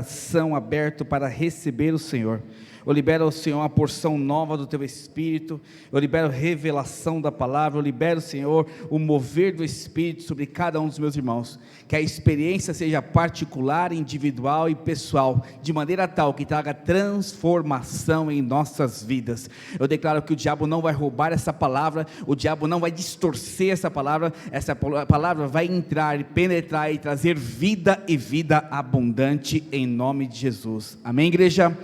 coração aberto para receber o Senhor. Eu libero ao Senhor uma porção nova do Teu Espírito, eu libero revelação da palavra, eu libero, Senhor, o mover do Espírito sobre cada um dos meus irmãos, que a experiência seja particular, individual e pessoal, de maneira tal que traga transformação em nossas vidas. Eu declaro que o diabo não vai roubar essa palavra, o diabo não vai distorcer essa palavra vai entrar, penetrar e trazer vida e vida abundante em nome de Jesus. Amém, igreja?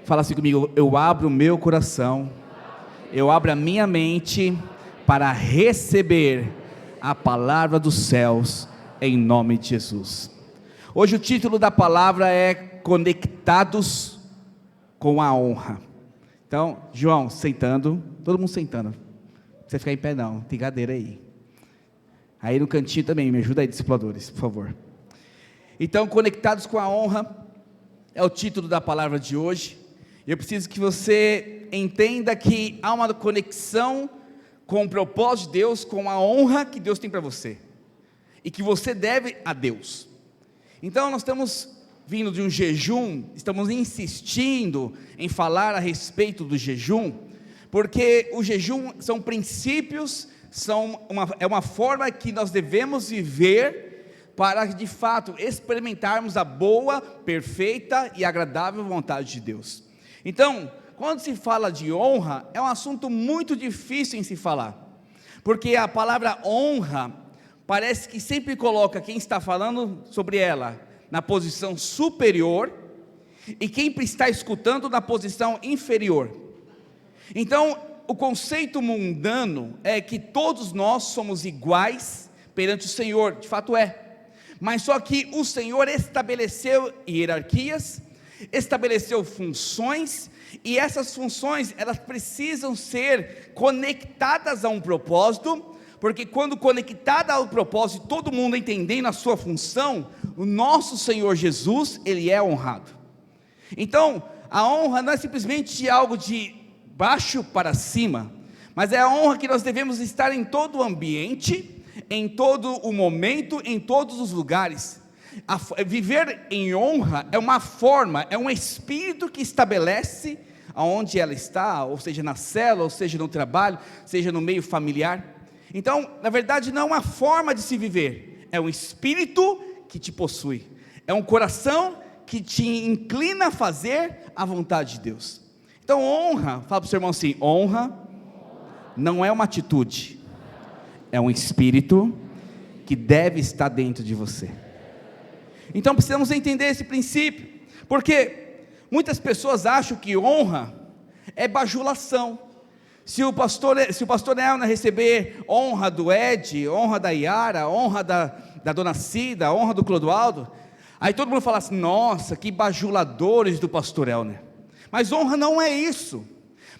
Fala assim comigo: eu abro o meu coração, eu abro a minha mente para receber a palavra dos céus em nome de Jesus. Hoje o título da palavra é Conectados com a Honra. Então, João, sentando, todo mundo sentando, não precisa ficar em pé não, tem cadeira aí no cantinho também, me ajuda aí, discipuladores, por favor. Então, Conectados com a Honra é o título da palavra de hoje. Eu preciso que você entenda que há uma conexão com o propósito de Deus, com a honra que Deus tem para você, e que você deve a Deus. Então nós estamos vindo de um jejum, estamos insistindo em falar a respeito do jejum, porque o jejum são princípios, é uma forma que nós devemos viver, para de fato experimentarmos a boa, perfeita e agradável vontade de Deus. Então, quando se fala de honra, é um assunto muito difícil em se falar, porque a palavra honra, parece que sempre coloca quem está falando sobre ela, na posição superior, e quem está escutando na posição inferior. Então, o conceito mundano é que todos nós somos iguais perante o Senhor, de fato é, mas só que o Senhor estabeleceu hierarquias, estabeleceu funções, e essas funções, elas precisam ser conectadas a um propósito, porque quando conectada ao propósito, todo mundo entendendo a sua função, o nosso Senhor Jesus, Ele é honrado. Então, a honra não é simplesmente algo de baixo para cima, mas é a honra que nós devemos estar em todo o ambiente, em todo o momento, em todos os lugares. Viver em honra é uma forma, é um espírito que estabelece aonde ela está, ou seja na célula, ou seja no trabalho, seja no meio familiar. Então, na verdade não é uma forma de se viver, é um espírito que te possui, é um coração que te inclina a fazer a vontade de Deus. Então honra, fala para o seu irmão assim: honra não é uma atitude, é um espírito que deve estar dentro de você. Então precisamos entender esse princípio, porque muitas pessoas acham que honra é bajulação. Se o pastor Elner receber honra do Ed, honra da Yara, honra da dona Cida, honra do Clodoaldo, aí todo mundo fala assim: nossa, que bajuladores do pastor Elner. Mas honra não é isso.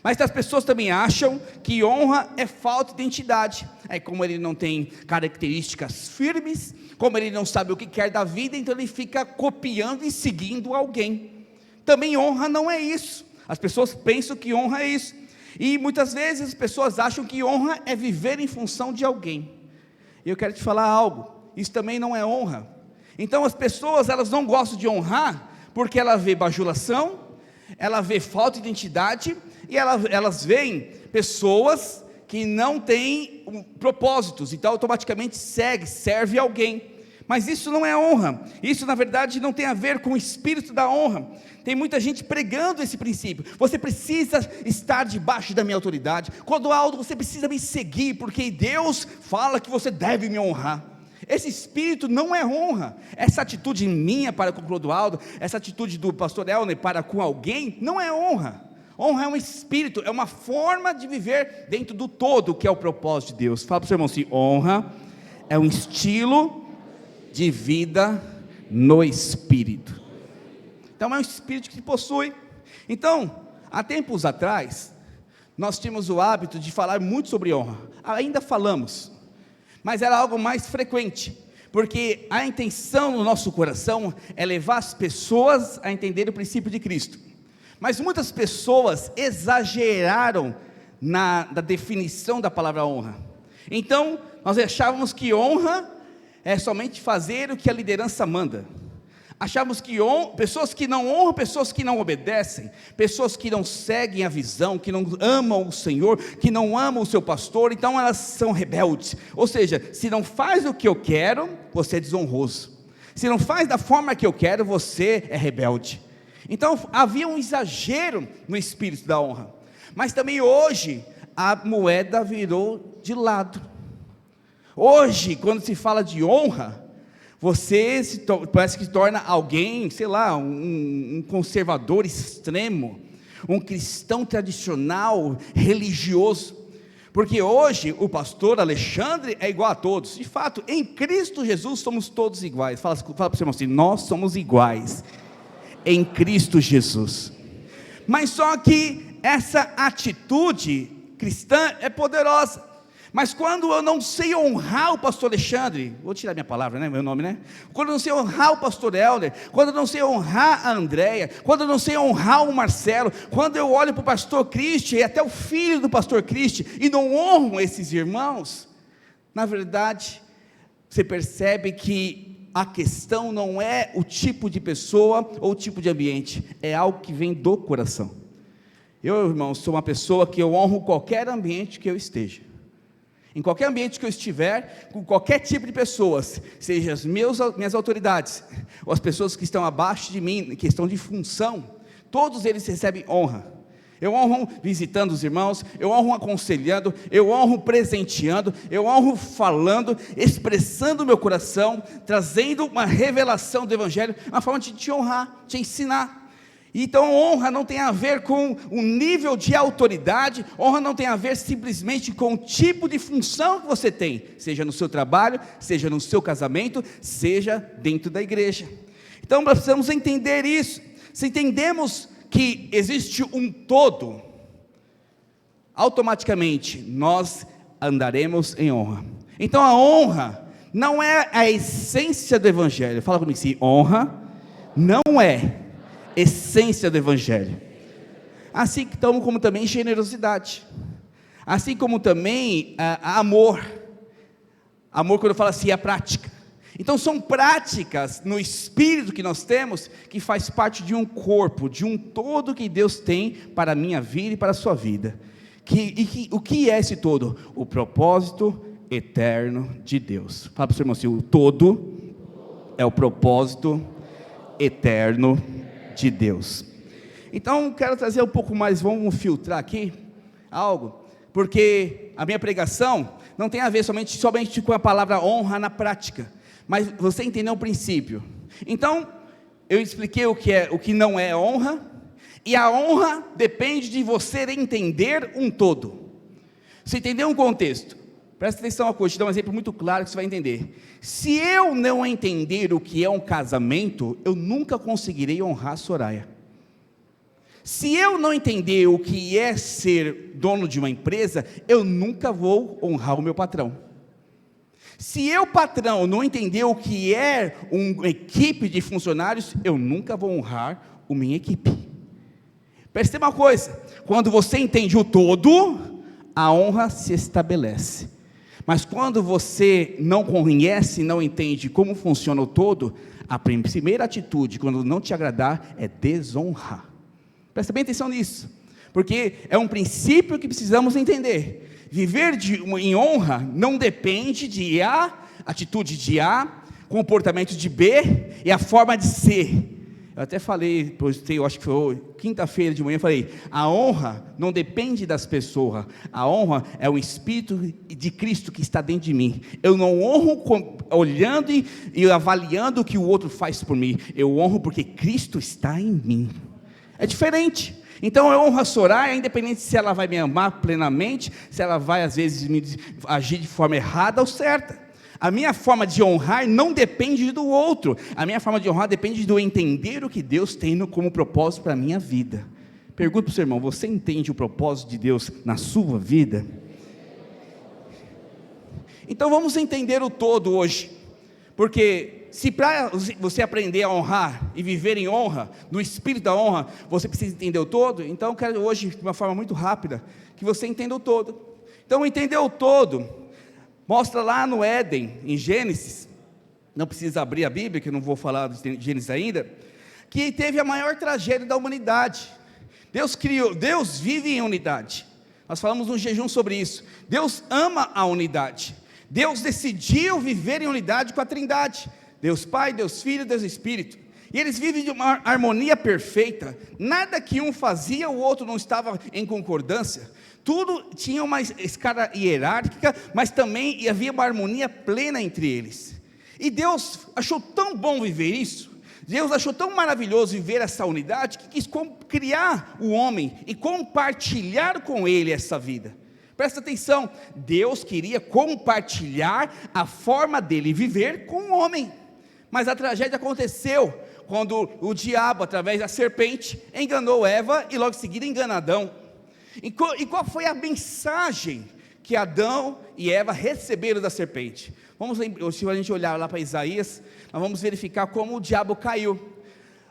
Mas as pessoas também acham que honra é falta de identidade. Aí como ele não tem características firmes, como ele não sabe o que quer da vida, então ele fica copiando e seguindo alguém. Também honra não é isso. As pessoas pensam que honra é isso. E muitas vezes as pessoas acham que honra é viver em função de alguém. E eu quero te falar algo, isso também não é honra. Então as pessoas, elas não gostam de honrar, porque ela vê bajulação, ela vê falta de identidade, e elas veem pessoas que não têm propósitos, então automaticamente serve alguém. Mas isso não é honra, isso na verdade não tem a ver com o espírito da honra. Tem muita gente pregando esse princípio: você precisa estar debaixo da minha autoridade, Clodoaldo, você precisa me seguir, porque Deus fala que você deve me honrar. Esse espírito não é honra. Essa atitude minha para com o Clodoaldo, essa atitude do pastor Elner para com alguém, não é honra. Honra é um espírito, é uma forma de viver dentro do todo, que é o propósito de Deus. Fala para o seu irmão assim: honra é um estilo de vida no espírito. Então é um espírito que te possui. Então, há tempos atrás, nós tínhamos o hábito de falar muito sobre honra. Ainda falamos, mas era algo mais frequente, porque a intenção no nosso coração é levar as pessoas a entender o princípio de Cristo. Mas muitas pessoas exageraram na definição da palavra honra. Então, nós achávamos que honra é somente fazer o que a liderança manda. Achamos que pessoas que não honram, pessoas que não obedecem, pessoas que não seguem a visão, que não amam o Senhor, que não amam o seu pastor, então elas são rebeldes. Ou seja, se não faz o que eu quero, você é desonroso. Se não faz da forma que eu quero, você é rebelde. Então havia um exagero no espírito da honra. Mas também hoje a moeda virou de lado. Hoje, quando se fala de honra, você parece que se torna alguém, sei lá, um conservador extremo, um cristão tradicional, religioso, porque hoje o pastor Alexandre é igual a todos. De fato, em Cristo Jesus somos todos iguais. Fala para o seu irmão assim: nós somos iguais em Cristo Jesus. Mas só que essa atitude cristã é poderosa. Mas quando eu não sei honrar o pastor Alexandre, vou tirar minha palavra, né, meu nome, né? Quando eu não sei honrar o pastor Helder, quando eu não sei honrar a Andréia, quando eu não sei honrar o Marcelo, quando eu olho para o pastor Cristi, e até o filho do pastor Cristi, e não honro esses irmãos, na verdade, você percebe que a questão não é o tipo de pessoa, ou o tipo de ambiente, é algo que vem do coração. Eu, irmão, sou uma pessoa que eu honro qualquer ambiente que eu esteja. Em qualquer ambiente que eu estiver, com qualquer tipo de pessoas, seja as minhas autoridades, ou as pessoas que estão abaixo de mim, em questão de função, todos eles recebem honra. Eu honro visitando os irmãos, eu honro aconselhando, eu honro presenteando, eu honro falando, expressando o meu coração, trazendo uma revelação do Evangelho, uma forma de te honrar, te ensinar. Então honra não tem a ver com o nível de autoridade, honra não tem a ver simplesmente com o tipo de função que você tem, seja no seu trabalho, seja no seu casamento, seja dentro da igreja. Então nós precisamos entender isso. Se entendemos que existe um todo, automaticamente nós andaremos em honra. Então a honra não é a essência do Evangelho. Fala comigo assim: honra não é essência do Evangelho, assim como também generosidade, assim como também amor, quando eu falo assim, é prática. Então são práticas no espírito que nós temos, que faz parte de um corpo, de um todo que Deus tem para a minha vida e para a sua vida. O que é esse todo? O propósito eterno de Deus. Fala para o seu irmão assim: o todo é o propósito eterno de Deus. Então quero trazer um pouco mais, vamos filtrar aqui algo, porque a minha pregação não tem a ver somente com a palavra honra na prática, mas você entendeu o princípio. Então eu expliquei o que não é honra, e a honra depende de você entender um todo. Você entendeu um contexto? Presta atenção uma coisa, te dar um exemplo muito claro que você vai entender. Se eu não entender o que é um casamento, eu nunca conseguirei honrar a Soraya. Se eu não entender o que é ser dono de uma empresa, eu nunca vou honrar o meu patrão. Se eu, patrão, não entender o que é uma equipe de funcionários, eu nunca vou honrar a minha equipe. Perceba uma coisa: quando você entende o todo, a honra se estabelece. Mas quando você não conhece, não entende como funciona o todo, a primeira atitude, quando não te agradar, é desonrar. Presta bem atenção nisso, porque é um princípio que precisamos entender. Viver em honra não depende de A, atitude de A, comportamento de B e a forma de ser. Eu até falei, eu acho que foi quinta-feira de manhã, eu falei: a honra não depende das pessoas, a honra é o Espírito de Cristo que está dentro de mim. Eu não honro olhando e avaliando o que o outro faz por mim, eu honro porque Cristo está em mim. É diferente. Então eu honro a Soraya, independente se ela vai me amar plenamente, se ela vai às vezes agir de forma errada ou certa. A minha forma de honrar não depende do outro, a minha forma de honrar depende do entender o que Deus tem como propósito para a minha vida. Pergunto para o seu irmão: você entende o propósito de Deus na sua vida? Então vamos entender o todo hoje, porque se para você aprender a honrar e viver em honra, no espírito da honra, você precisa entender o todo. Então eu quero hoje, de uma forma muito rápida, que você entenda o todo. Então entender o todo mostra lá no Éden, em Gênesis, não precisa abrir a Bíblia, que eu não vou falar de Gênesis ainda, que teve a maior tragédia da humanidade. Deus vive em unidade. Nós falamos no jejum sobre isso. Deus ama a unidade. Deus decidiu viver em unidade com a Trindade, Deus Pai, Deus Filho, Deus Espírito, e eles vivem de uma harmonia perfeita. Nada que um fazia, o outro não estava em concordância. Tudo tinha uma escala hierárquica, mas também havia uma harmonia plena entre eles. E Deus achou tão bom viver isso, Deus achou tão maravilhoso viver essa unidade, que quis criar o homem e compartilhar com ele essa vida. Presta atenção, Deus queria compartilhar a forma dele viver com o homem, mas a tragédia aconteceu quando o diabo, através da serpente, enganou Eva e logo em seguida enganou Adão. E qual foi a mensagem que Adão e Eva receberam da serpente? Se a gente olhar lá para Isaías, nós vamos verificar como o diabo caiu.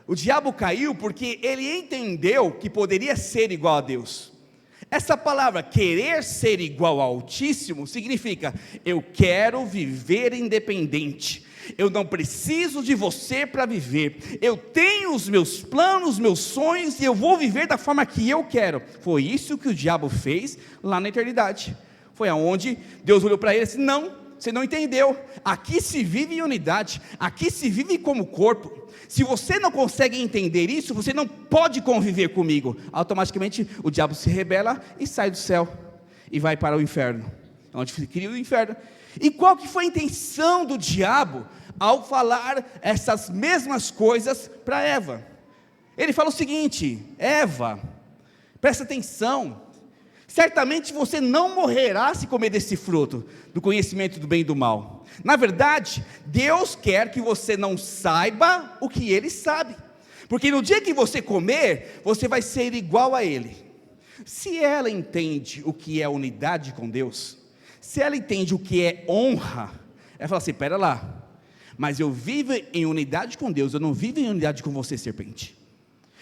O diabo caiu porque ele entendeu que poderia ser igual a Deus. Essa palavra, querer ser igual ao Altíssimo, significa, eu quero viver independente, eu não preciso de você para viver, eu tenho os meus planos, meus sonhos, e eu vou viver da forma que eu quero. Foi isso que o diabo fez lá na eternidade. Foi aonde Deus olhou para ele e disse, não, você não entendeu, aqui se vive em unidade, aqui se vive como corpo. Se você não consegue entender isso, você não pode conviver comigo. Automaticamente o diabo se rebela e sai do céu, e vai para o inferno, onde se cria o inferno. E qual que foi a intenção do diabo, ao falar essas mesmas coisas para Eva? Ele fala o seguinte, Eva, presta atenção, certamente você não morrerá se comer desse fruto, do conhecimento do bem e do mal. Na verdade, Deus quer que você não saiba o que Ele sabe, porque no dia que você comer, você vai ser igual a Ele. Se ela entende o que é unidade com Deus, se ela entende o que é honra, ela fala assim, pera lá, mas eu vivo em unidade com Deus, eu não vivo em unidade com você, serpente.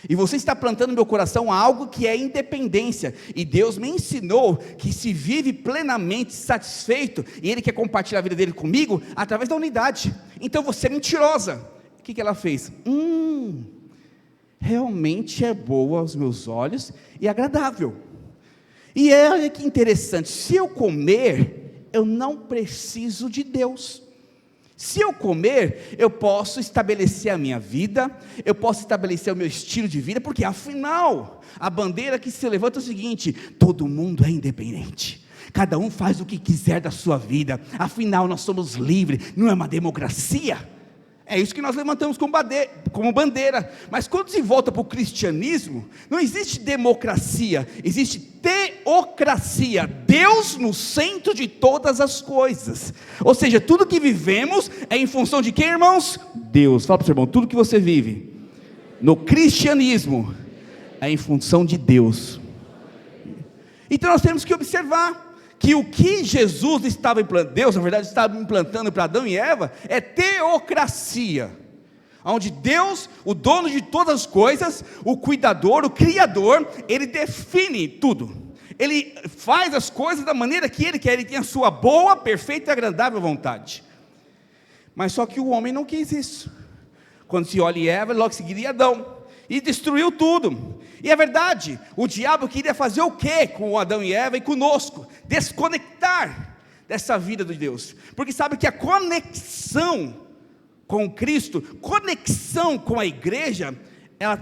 E você está plantando no meu coração algo que é independência, e Deus me ensinou que se vive plenamente satisfeito, e Ele quer compartilhar a vida dele comigo, através da unidade. Então você é mentirosa. O que ela fez? Realmente é boa aos meus olhos, e agradável. E olha que interessante, se eu comer, eu não preciso de Deus. Se eu comer, eu posso estabelecer a minha vida, eu posso estabelecer o meu estilo de vida, porque afinal, a bandeira que se levanta é o seguinte, todo mundo é independente, cada um faz o que quiser da sua vida, afinal nós somos livres, não é uma democracia. É isso que nós levantamos como bandeira, mas quando se volta para o cristianismo, não existe democracia, existe teocracia, Deus no centro de todas as coisas, ou seja, tudo que vivemos é em função de quem, irmãos? Deus. Fala para o seu irmão, tudo que você vive no cristianismo é em função de Deus. Então nós temos que observar que o que Jesus estava implantando, Deus na verdade estava implantando para Adão e Eva, é teocracia, onde Deus, o dono de todas as coisas, o cuidador, o criador, Ele define tudo, Ele faz as coisas da maneira que Ele quer, Ele tem a sua boa, perfeita e agradável vontade. Mas só que o homem não quis isso. Quando se olha em Eva, logo seguiria Adão, e destruiu tudo. E é verdade, o diabo queria fazer o quê com Adão e Eva e conosco? Desconectar dessa vida de Deus, porque sabe que a conexão com Cristo, conexão com a igreja, ela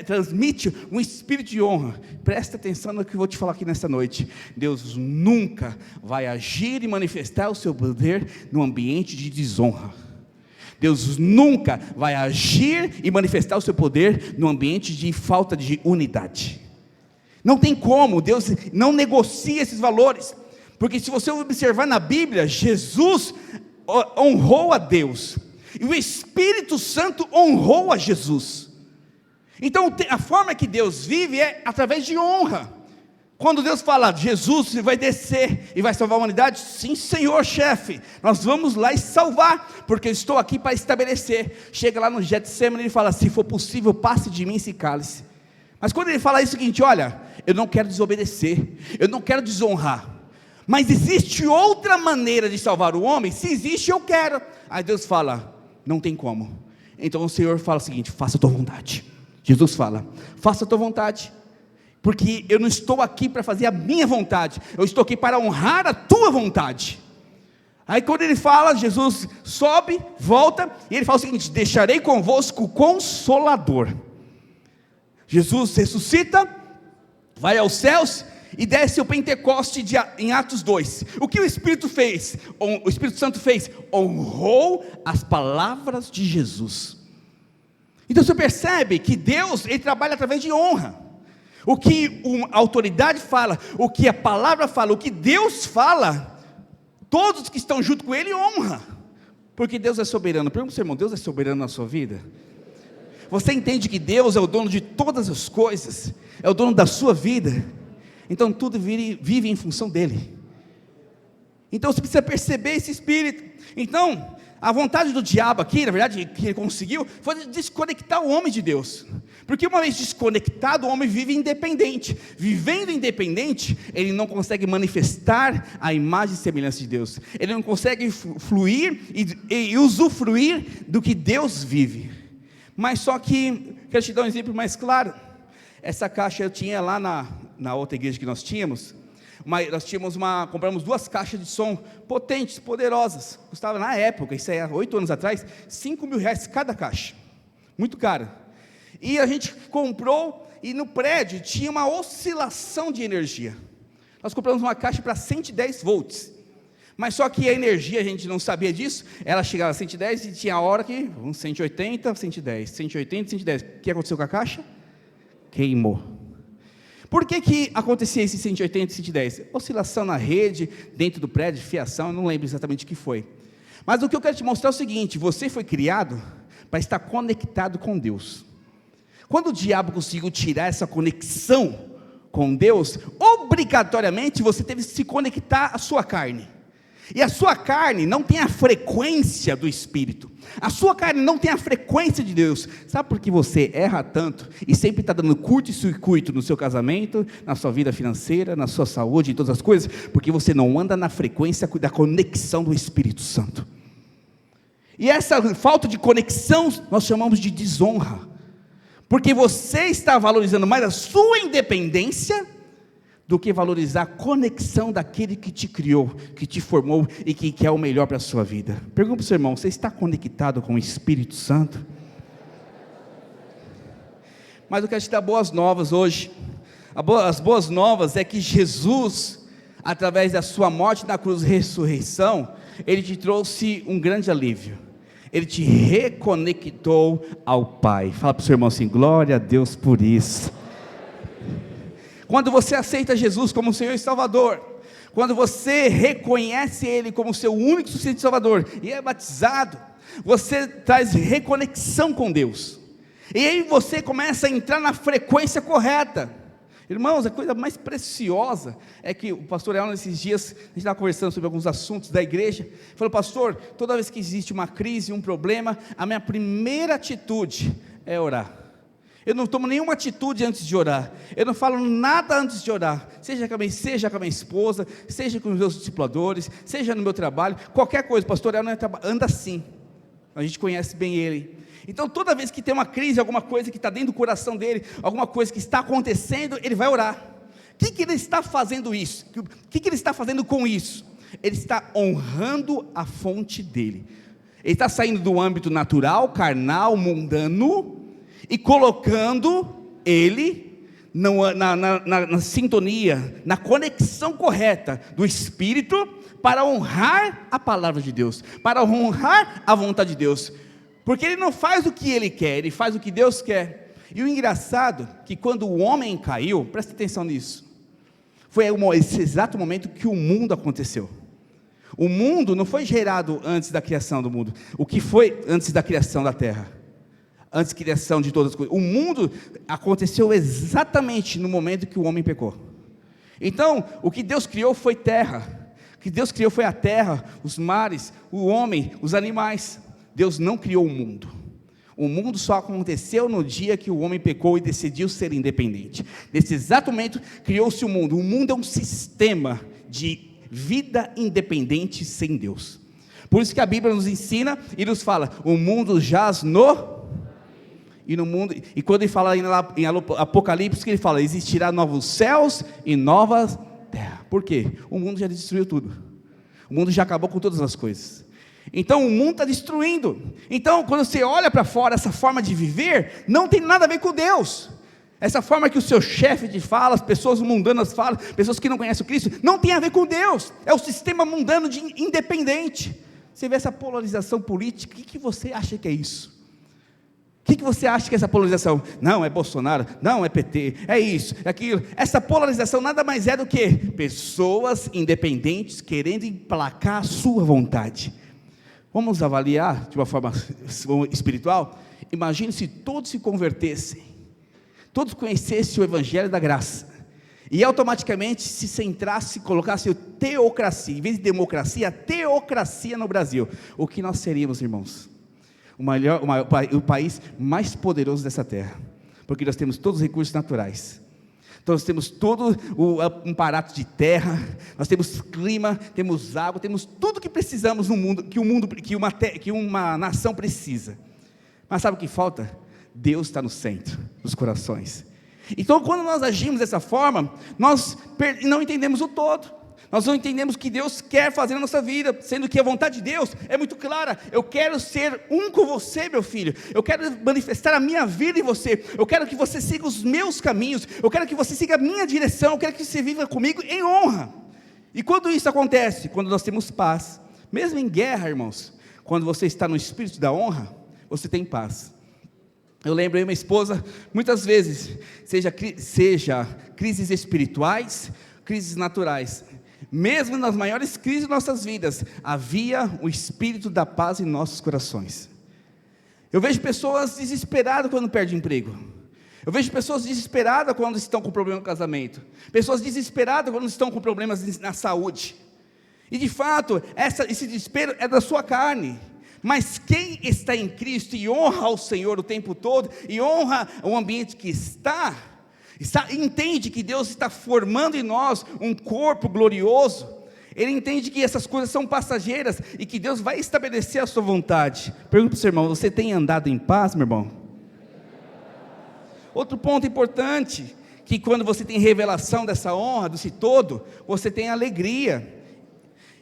transmite um espírito de honra. Presta atenção no que eu vou te falar aqui nessa noite. Deus nunca vai agir e manifestar o seu poder num ambiente de desonra. Deus nunca vai agir e manifestar o seu poder no ambiente de falta de unidade. Não tem como, Deus não negocia esses valores, porque se você observar na Bíblia, Jesus honrou a Deus, e o Espírito Santo honrou a Jesus. Então a forma que Deus vive é através de honra. Quando Deus fala, Jesus vai descer e vai salvar a humanidade, sim Senhor chefe, nós vamos lá e salvar, porque eu estou aqui para estabelecer. Chega lá no Getsemane, ele fala, se for possível, passe de mim esse cálice. Mas quando ele fala isso, é o seguinte, olha, eu não quero desobedecer, eu não quero desonrar, Mas existe outra maneira de salvar o homem? Se existe, eu quero. Aí Deus fala, não tem como. Então o Senhor fala o seguinte, faça a tua vontade. Jesus fala, faça a tua vontade, porque eu não estou aqui para fazer a minha vontade, eu estou aqui para honrar a tua vontade. Aí quando ele fala, Jesus sobe, volta, e ele fala o seguinte, deixarei convosco o Consolador. Jesus ressuscita, vai aos céus, e desce o Pentecoste em Atos 2, o que o Espírito fez? O Espírito Santo fez, honrou as palavras de Jesus. Então você percebe que Deus, Ele trabalha através de honra, o que a autoridade fala, o que a palavra fala, o que Deus fala, todos que estão junto com Ele honra, porque Deus é soberano. Pergunta ao seu irmão, Deus é soberano na sua vida? Você entende que Deus é o dono de todas as coisas, é o dono da sua vida, então tudo vive em função dEle. Então você precisa perceber esse espírito. Então a vontade do diabo aqui, na verdade, que ele conseguiu, foi desconectar o homem de Deus, porque uma vez desconectado, o homem vive independente. Vivendo independente, ele não consegue manifestar a imagem e semelhança de Deus, ele não consegue fluir e usufruir do que Deus vive. Mas só que, quero te dar um exemplo mais claro. Essa caixa eu tinha lá na outra igreja que nós tínhamos, compramos 2 caixas de som, potentes, poderosas, custava na época, isso aí há 8 anos atrás, R$5.000 cada caixa, muito caro, e a gente comprou, e no prédio tinha uma oscilação de energia, nós compramos uma caixa para 110 volts, mas só que a energia, a gente não sabia disso, ela chegava a 110 e tinha a hora que, 180, 110, 180, 110, o que aconteceu com a caixa? Queimou. Por que acontecia esse 180 e 110? Oscilação na rede, dentro do prédio, fiação, eu não lembro exatamente o que foi. Mas o que eu quero te mostrar é o seguinte, você foi criado para estar conectado com Deus. Quando o diabo conseguiu tirar essa conexão com Deus, obrigatoriamente você teve que se conectar à sua carne. E a sua carne não tem a frequência do Espírito, a sua carne não tem a frequência de Deus. Sabe por que você erra tanto e sempre está dando curto-circuito no seu casamento, na sua vida financeira, na sua saúde, em todas as coisas? Porque você não anda na frequência da conexão do Espírito Santo. E essa falta de conexão nós chamamos de desonra, porque você está valorizando mais a sua independência do que valorizar a conexão daquele que te criou, que te formou e que quer o melhor para a sua vida. Pergunta para o seu irmão, você está conectado com o Espírito Santo? Mas eu quero te dar boas novas hoje. As boas novas é que Jesus, através da sua morte na cruz e ressurreição, Ele te trouxe um grande alívio, Ele te reconectou ao Pai. Fala para o seu irmão assim, glória a Deus por isso. Quando você aceita Jesus como Senhor e Salvador, quando você reconhece Ele como seu único suficiente Salvador, e é batizado, você traz reconexão com Deus, e aí você começa a entrar na frequência correta. Irmãos, a coisa mais preciosa é que o pastor Elton, nesses dias, a gente estava conversando sobre alguns assuntos da igreja, falou, pastor, toda vez que existe uma crise, um problema, a minha primeira atitude é orar. Eu não tomo nenhuma atitude antes de orar, eu não falo nada antes de orar, seja com a minha esposa, seja com os meus discipuladores, seja no meu trabalho, qualquer coisa. O pastor Elton anda assim, a gente conhece bem ele. Então toda vez que tem uma crise, alguma coisa que está dentro do coração dele, alguma coisa que está acontecendo, ele vai orar. O que ele está fazendo isso? O que ele está fazendo com isso? Ele está honrando a fonte dele, ele está saindo do âmbito natural, carnal, mundano, e colocando ele na sintonia, na conexão correta do Espírito, para honrar a palavra de Deus, para honrar a vontade de Deus, porque ele não faz o que ele quer, ele faz o que Deus quer. E o engraçado, que quando o homem caiu, presta atenção nisso, foi esse exato momento que o mundo aconteceu. O mundo não foi gerado antes da criação do mundo, o que foi antes da criação da terra, antes da criação de todas as coisas. O mundo aconteceu exatamente no momento que o homem pecou. Então, o que Deus criou foi terra, o que Deus criou foi a terra, os mares, o homem, os animais. Deus não criou o mundo. O mundo só aconteceu no dia que o homem pecou e decidiu ser independente. Nesse exato momento, criou-se o mundo. O mundo é um sistema de vida independente sem Deus. Por isso que a Bíblia nos ensina e nos fala, o mundo jaz no mundo, e quando ele fala em Apocalipse, que ele fala, existirá novos céus e novas terras. Por quê? O mundo já destruiu tudo, o mundo já acabou com todas as coisas, então o mundo está destruindo. Então quando você olha para fora, essa forma de viver, não tem nada a ver com Deus, essa forma que o seu chefe te fala, as pessoas mundanas falam, pessoas que não conhecem o Cristo, não tem a ver com Deus, é o sistema mundano de independente. Você vê essa polarização política, o que você acha que é isso? O que você acha que é essa polarização? Não, é Bolsonaro, não, é PT, é isso, é aquilo. Essa polarização nada mais é do que pessoas independentes querendo emplacar a sua vontade. Vamos avaliar de uma forma espiritual? Imagine se todos se convertessem, todos conhecessem o Evangelho da Graça, e automaticamente se centrasse, colocasse teocracia, em vez de democracia, teocracia no Brasil. O que nós seríamos, irmãos? O país mais poderoso dessa terra, porque nós temos todos os recursos naturais, então nós temos todo um aparato de terra, nós temos clima, temos água, temos tudo que precisamos no mundo, que uma nação precisa. Mas sabe o que falta? Deus está no centro dos corações. Então quando nós agimos dessa forma, nós não entendemos o todo, nós não entendemos o que Deus quer fazer na nossa vida, sendo que a vontade de Deus é muito clara. Eu quero ser um com você, meu filho, eu quero manifestar a minha vida em você, eu quero que você siga os meus caminhos, eu quero que você siga a minha direção, eu quero que você viva comigo em honra. E quando isso acontece? Quando nós temos paz, mesmo em guerra, irmãos, quando você está no espírito da honra, você tem paz. Eu lembro aí minha esposa, muitas vezes, seja crises espirituais, crises naturais, mesmo nas maiores crises de nossas vidas, havia o espírito da paz em nossos corações. Eu vejo pessoas desesperadas quando perdem emprego, eu vejo pessoas desesperadas quando estão com problema no casamento, pessoas desesperadas quando estão com problemas na saúde, e de fato, esse desespero é da sua carne. Mas quem está em Cristo e honra ao Senhor o tempo todo, e honra o ambiente que entende que Deus está formando em nós um corpo glorioso, ele entende que essas coisas são passageiras, e que Deus vai estabelecer a sua vontade. Pergunta para o seu irmão, você tem andado em paz, meu irmão? Outro ponto importante, que quando você tem revelação dessa honra, desse todo, você tem alegria,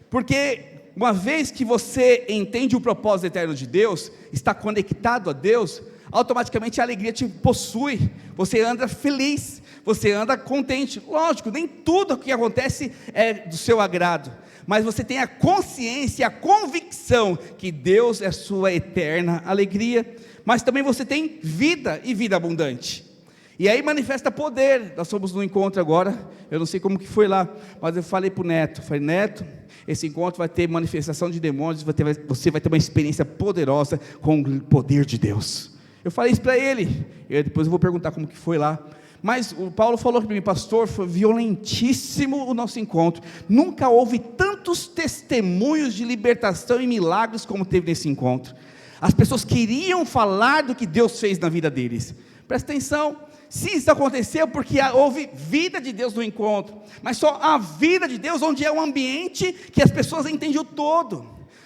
porque uma vez que você entende o propósito eterno de Deus, está conectado a Deus, automaticamente a alegria te possui, você anda feliz, você anda contente. Lógico, nem tudo o que acontece é do seu agrado, mas você tem a consciência, a convicção que Deus é sua eterna alegria, mas também você tem vida e vida abundante, e aí manifesta poder. Nós fomos no encontro agora, eu não sei como que foi lá, mas eu falei para o Neto, Neto, esse encontro vai ter manifestação de demônios, você vai ter uma experiência poderosa com o poder de Deus. Eu falei isso para ele, depois eu vou perguntar como que foi lá, mas o Paulo falou para mim, pastor, foi violentíssimo o nosso encontro, nunca houve tantos testemunhos de libertação e milagres como teve nesse encontro. As pessoas queriam falar do que Deus fez na vida deles. Presta atenção, se isso aconteceu porque houve vida de Deus no encontro, mas só a vida de Deus onde é um ambiente que as pessoas entendem o todo.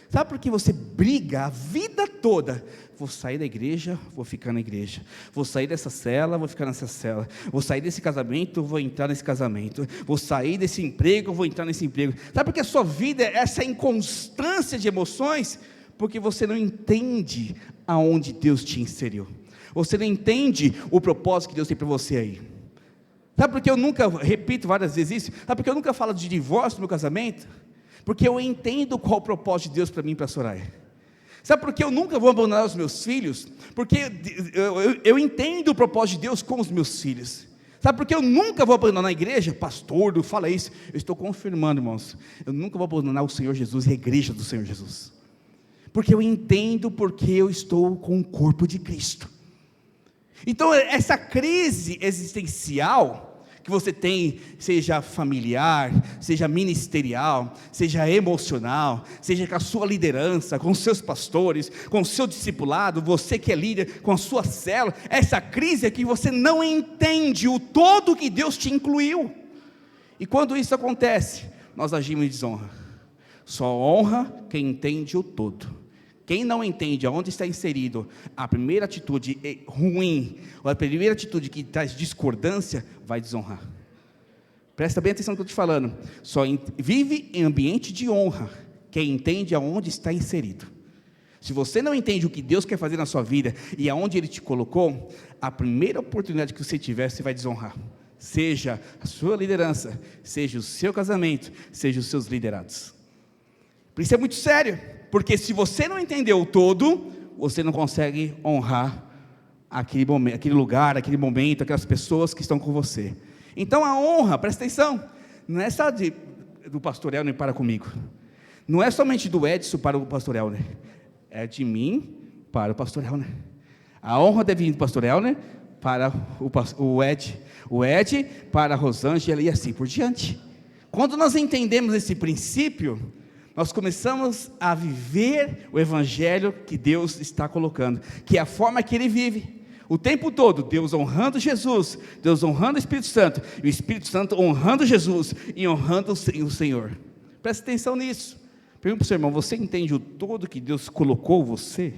Sabe por que você briga a vida toda? Vou sair da igreja, vou ficar na igreja, vou sair dessa cela, vou ficar nessa cela, vou sair desse casamento, vou entrar nesse casamento, vou sair desse emprego, vou entrar nesse emprego. Sabe por que a sua vida é essa inconstância de emoções? Porque você não entende aonde Deus te inseriu, você não entende o propósito que Deus tem para você aí. Sabe por que eu nunca, repito várias vezes isso, sabe por que eu nunca falo de divórcio no meu casamento? Porque eu entendo qual o propósito de Deus para mim e para a Soraya. Sabe por que eu nunca vou abandonar os meus filhos? Porque eu entendo o propósito de Deus com os meus filhos. Sabe por que eu nunca vou abandonar a igreja? Pastor, não fala isso. Eu estou confirmando, irmãos, eu nunca vou abandonar o Senhor Jesus e a igreja do Senhor Jesus, porque eu entendo porque eu estou com o corpo de Cristo. Então essa crise existencial que você tem, seja familiar, seja ministerial, seja emocional, seja com a sua liderança, com os seus pastores, com o seu discipulado, você que é líder, com a sua célula, essa crise é que você não entende o todo que Deus te incluiu. E quando isso acontece, nós agimos em desonra. Só honra quem entende o todo. Quem não entende aonde está inserido a primeira atitude ruim, ou a primeira atitude que traz discordância, vai desonrar. Presta bem atenção no que eu estou te falando. Só vive em ambiente de honra quem entende aonde está inserido. Se você não entende o que Deus quer fazer na sua vida e aonde Ele te colocou, a primeira oportunidade que você tiver, você vai desonrar. Seja a sua liderança, seja o seu casamento, seja os seus liderados. Por isso é muito sério, porque se você não entendeu o todo, você não consegue honrar aquele momento, aquele lugar, aquele momento, aquelas pessoas que estão com você. Então a honra, presta atenção, não é só do pastor Helner para comigo, não é somente do Edson para o pastor Helner, é de mim para o pastor Helner. A honra deve vir do pastor Helner para o Ed para a Rosângela e assim por diante. Quando nós entendemos esse princípio, nós começamos a viver o evangelho que Deus está colocando, que é a forma que Ele vive. O tempo todo, Deus honrando Jesus, Deus honrando o Espírito Santo, e o Espírito Santo honrando Jesus e honrando o Senhor. Presta atenção nisso. Pergunta para o seu irmão, você entende o todo que Deus colocou você?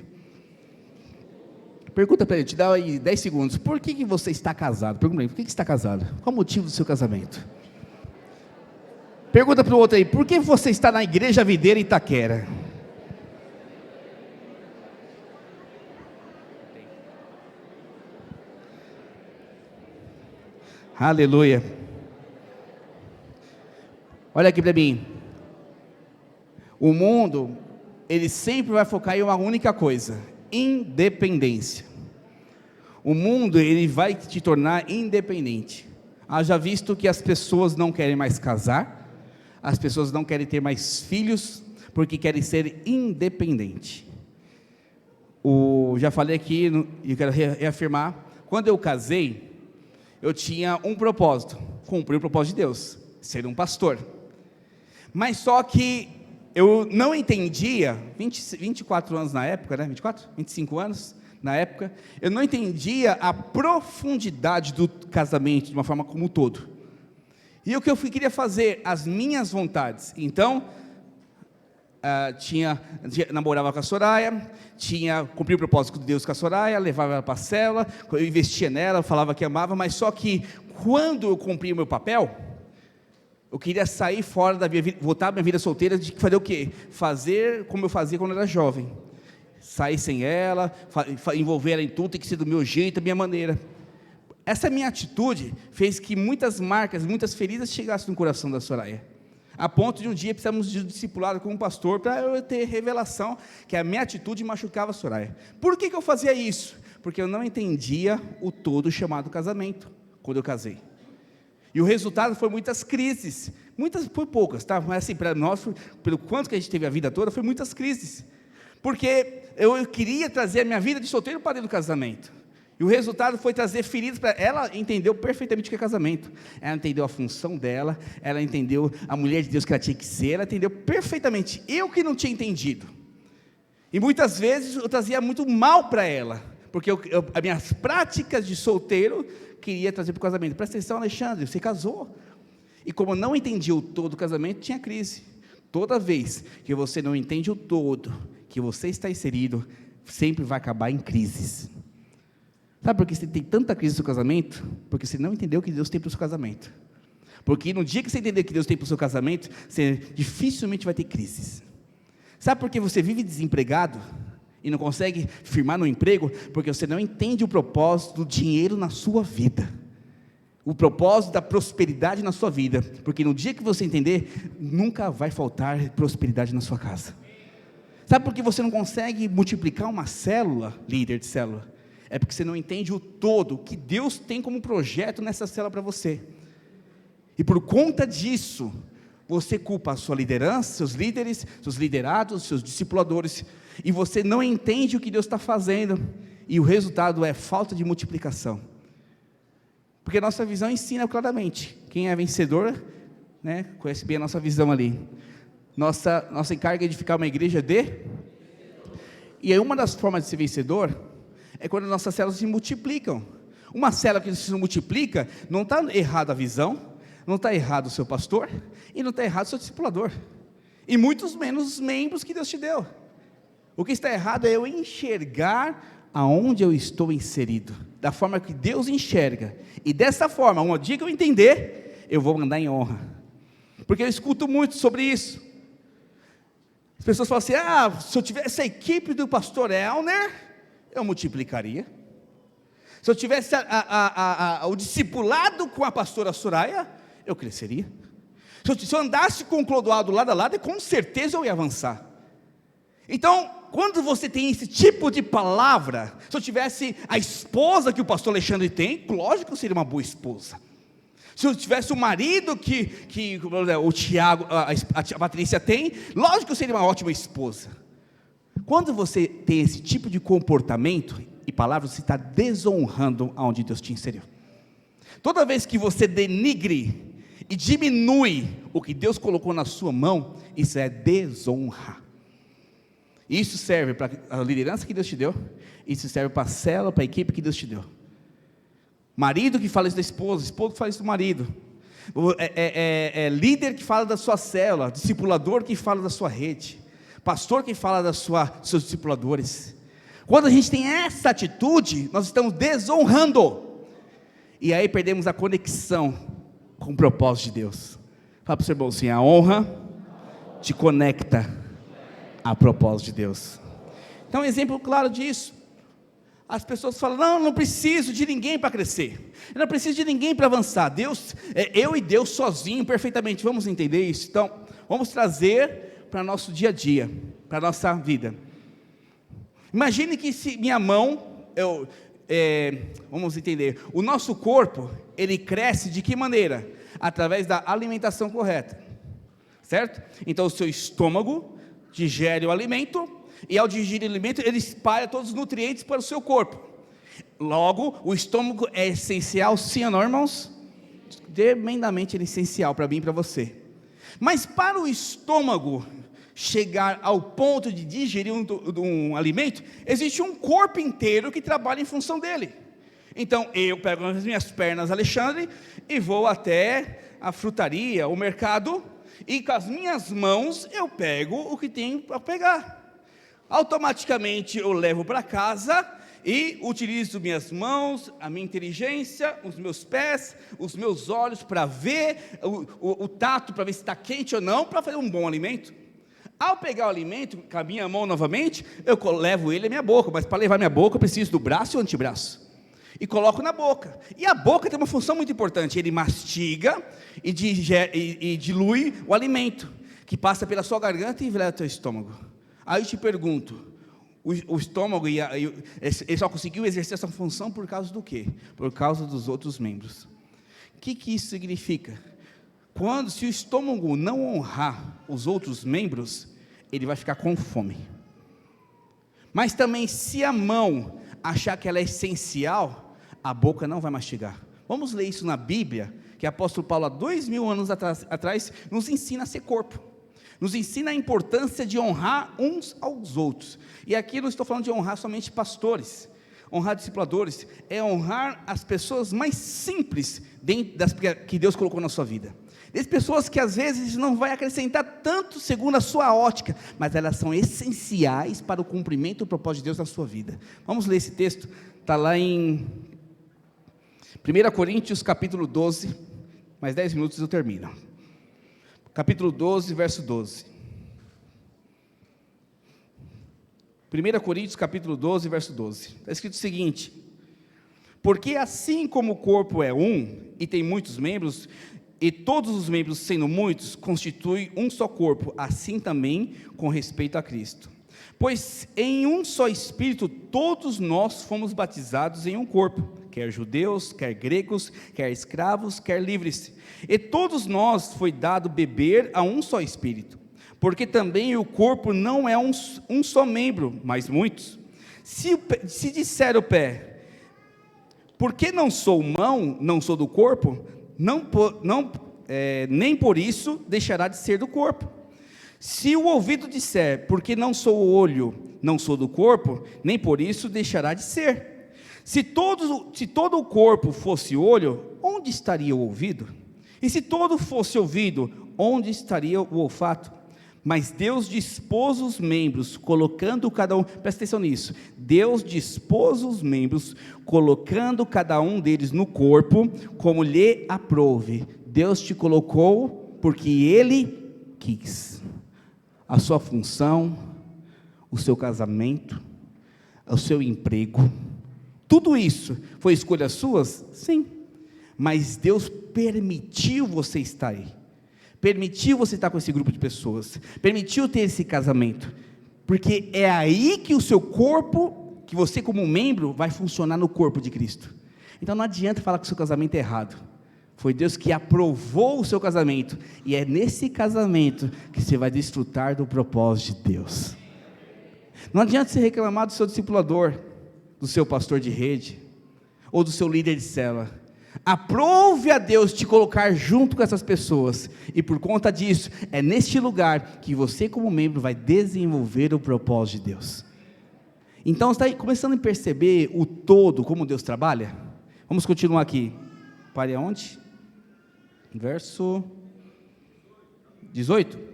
Pergunta para ele, te dá aí 10 segundos, por que você está casado? Pergunta para ele, por que você está casado? Qual o motivo do seu casamento? Pergunta para o outro aí, por que você está na Igreja Videira Itaquera? Aleluia. Olha aqui para mim. O mundo, ele sempre vai focar em uma única coisa: independência. O mundo, ele vai te tornar independente. Haja visto que as pessoas não querem mais casar, as pessoas não querem ter mais filhos, porque querem ser independentes. Já falei aqui, e eu quero reafirmar, quando eu casei, eu tinha um propósito, cumprir o propósito de Deus, ser um pastor. Mas só que eu não entendia, 24 anos na época, né? 24? 25 anos na época, eu não entendia a profundidade do casamento de uma forma como um todo. E o que eu queria fazer, as minhas vontades. Então, namorava com a Soraya, cumpria o propósito de Deus com a Soraya, levava ela para a célula, eu investia nela, falava que amava, mas só que quando eu cumpria o meu papel, eu queria sair fora da minha vida, voltar à minha vida solteira, de fazer o quê? Fazer como eu fazia quando eu era jovem, sair sem ela, envolver ela em tudo, tem que ser do meu jeito, da minha maneira. Essa minha atitude fez que muitas marcas, muitas feridas chegassem no coração da Soraya, a ponto de um dia precisamos de um discipulado como pastor, para eu ter revelação que a minha atitude machucava a Soraya. Por que eu fazia isso? Porque eu não entendia o todo chamado casamento, quando eu casei. E o resultado foi muitas crises, foi poucas, tá? Mas assim, para nós, pelo quanto que a gente teve a vida toda, foi muitas crises, porque eu queria trazer a minha vida de solteiro para dentro do casamento, e o resultado foi trazer feridas para ela. Entendeu perfeitamente o que é casamento, ela entendeu a função dela, ela entendeu a mulher de Deus que ela tinha que ser, ela entendeu perfeitamente, eu que não tinha entendido, e muitas vezes eu trazia muito mal para ela, porque as minhas práticas de solteiro, queria trazer para o casamento. Presta atenção, Alexandre, você casou, e como eu não entendia o todo do casamento, tinha crise. Toda vez que você não entende o todo, que você está inserido, sempre vai acabar em crises. Sabe por que você tem tanta crise no seu casamento? Porque você não entendeu o que Deus tem para o seu casamento. Porque no dia que você entender o que Deus tem para o seu casamento, você dificilmente vai ter crises. Sabe por que você vive desempregado e não consegue firmar no emprego? Porque você não entende o propósito do dinheiro na sua vida, o propósito da prosperidade na sua vida, porque no dia que você entender, nunca vai faltar prosperidade na sua casa. Sabe por que você não consegue multiplicar uma célula, líder de célula? É porque você não entende o todo, que Deus tem como projeto nessa célula para você, e por conta disso, você culpa a sua liderança, seus líderes, seus liderados, seus discipuladores, e você não entende o que Deus está fazendo, e o resultado é falta de multiplicação, porque a nossa visão ensina claramente, quem é vencedor, né, conhece bem a nossa visão ali, nossa encarga é edificar uma igreja e aí uma das formas de ser vencedor, é quando nossas células se multiplicam. Uma célula que se multiplica, não está errada a visão, Não está errado o seu pastor, e não está errado o seu discipulador, e muitos menos os membros que Deus te deu. O que está errado é eu enxergar aonde eu estou inserido, da forma que Deus enxerga, e dessa forma, um dia que eu entender, eu vou andar em honra, porque eu escuto muito sobre isso. As pessoas falam assim: se eu tivesse a equipe do pastor Elner, eu multiplicaria. Se eu tivesse o discipulado com a pastora Soraya, eu cresceria. Se eu andasse com o Clodoaldo lado a lado, com certeza eu ia avançar. Então, quando você tem esse tipo de palavra, se eu tivesse a esposa que o pastor Alexandre tem, lógico que eu seria uma boa esposa. Se eu tivesse o marido que o Tiago, a Patrícia tem, lógico que eu seria uma ótima esposa. Quando você tem esse tipo de comportamento e palavras, você está desonrando aonde Deus te inseriu. Toda vez que você denigre e diminui o que Deus colocou na sua mão, isso é desonra. Isso serve para a liderança que Deus te deu, isso serve para a célula, para a equipe que Deus te deu. Marido que fala isso da esposa, esposa que fala isso do marido, líder que fala da sua célula, discipulador que fala da sua rede, pastor que fala dos seus discipuladores. Quando a gente tem essa atitude, nós estamos desonrando, e aí perdemos a conexão com o propósito de Deus. Fala para o seu irmão assim: a honra te conecta a propósito de Deus. Então, um exemplo claro disso, as pessoas falam: não preciso de ninguém para crescer, eu não preciso de ninguém para avançar, Deus, eu e Deus sozinho, perfeitamente. Vamos entender isso? Então, vamos trazer para nosso dia a dia, para a nossa vida. Imagine que se minha mão, vamos entender, o nosso corpo, ele cresce de que maneira? Através da alimentação correta, certo? Então o seu estômago digere o alimento, e ao digerir o alimento, ele espalha todos os nutrientes para o seu corpo. Logo, o estômago é essencial, sim ou não, irmãos? Tremendamente essencial para mim e para você. Mas para o estômago chegar ao ponto de digerir um alimento, existe um corpo inteiro que trabalha em função dele. Então eu pego as minhas pernas, Alexandre, e vou até a frutaria, o mercado, e com as minhas mãos eu pego o que tenho para pegar. Automaticamente eu levo para casa e utilizo minhas mãos, a minha inteligência, os meus pés, os meus olhos para ver, o tato para ver se está quente ou não, para fazer um bom alimento. Ao pegar o alimento com a minha mão novamente, eu levo ele à minha boca, mas para levar minha boca eu preciso do braço e o antebraço, e coloco na boca. E a boca tem uma função muito importante: ele mastiga e dilui o alimento, que passa pela sua garganta e vai ao teu estômago. Aí eu te pergunto, o estômago, ele só conseguiu exercer essa função por causa do quê? Por causa dos outros membros. O que isso significa? Se o estômago não honrar os outros membros, ele vai ficar com fome. Mas também, se a mão achar que ela é essencial, a boca não vai mastigar. Vamos ler isso na Bíblia, que o apóstolo Paulo, há 2000 anos atrás, nos ensina a ser corpo, nos ensina a importância de honrar uns aos outros. E aqui não estou falando de honrar somente pastores, honrar discipuladores, é honrar as pessoas mais simples que Deus colocou na sua vida. Essas pessoas que às vezes não vai acrescentar tanto segundo a sua ótica, mas elas são essenciais para o cumprimento do propósito de Deus na sua vida. Vamos ler esse texto, está lá em 1 Coríntios capítulo 12, mais 10 minutos eu termino. Capítulo 12, verso 12. 1 Coríntios capítulo 12, verso 12. Está escrito o seguinte: porque assim como o corpo é um, e tem muitos membros, e todos os membros, sendo muitos, constituem um só corpo, assim também com respeito a Cristo. Pois em um só Espírito todos nós fomos batizados em um corpo, quer judeus, quer gregos, quer escravos, quer livres, e todos nós foi dado beber a um só Espírito, porque também o corpo não é um só membro, mas muitos. Se disser o pé, porque não sou mão, não sou do corpo, nem por isso deixará de ser do corpo. Se o ouvido disser, porque não sou o olho, não sou do corpo, nem por isso deixará de ser. Se todo o corpo fosse olho, onde estaria o ouvido? E se todo fosse ouvido, onde estaria o olfato? Mas Deus dispôs os membros, colocando cada um, presta atenção nisso, Deus dispôs os membros, colocando cada um deles no corpo, como lhe aprouve. Deus te colocou, porque Ele quis. A sua função, o seu casamento, o seu emprego, tudo isso, foi escolhas suas? Sim, mas Deus permitiu você estar aí. Permitiu você estar com esse grupo de pessoas, permitiu ter esse casamento, porque é aí que o seu corpo, que você como membro, vai funcionar no corpo de Cristo. Então não adianta falar que o seu casamento é errado, foi Deus que aprovou o seu casamento, e é nesse casamento que você vai desfrutar do propósito de Deus. Não adianta você reclamar do seu discipulador, do seu pastor de rede, ou do seu líder de célula. Aprove a Deus te colocar junto com essas pessoas, e por conta disso, é neste lugar que você como membro vai desenvolver o propósito de Deus. Então você está começando a perceber o todo, como Deus trabalha? Vamos continuar aqui, pare aonde? Verso 18.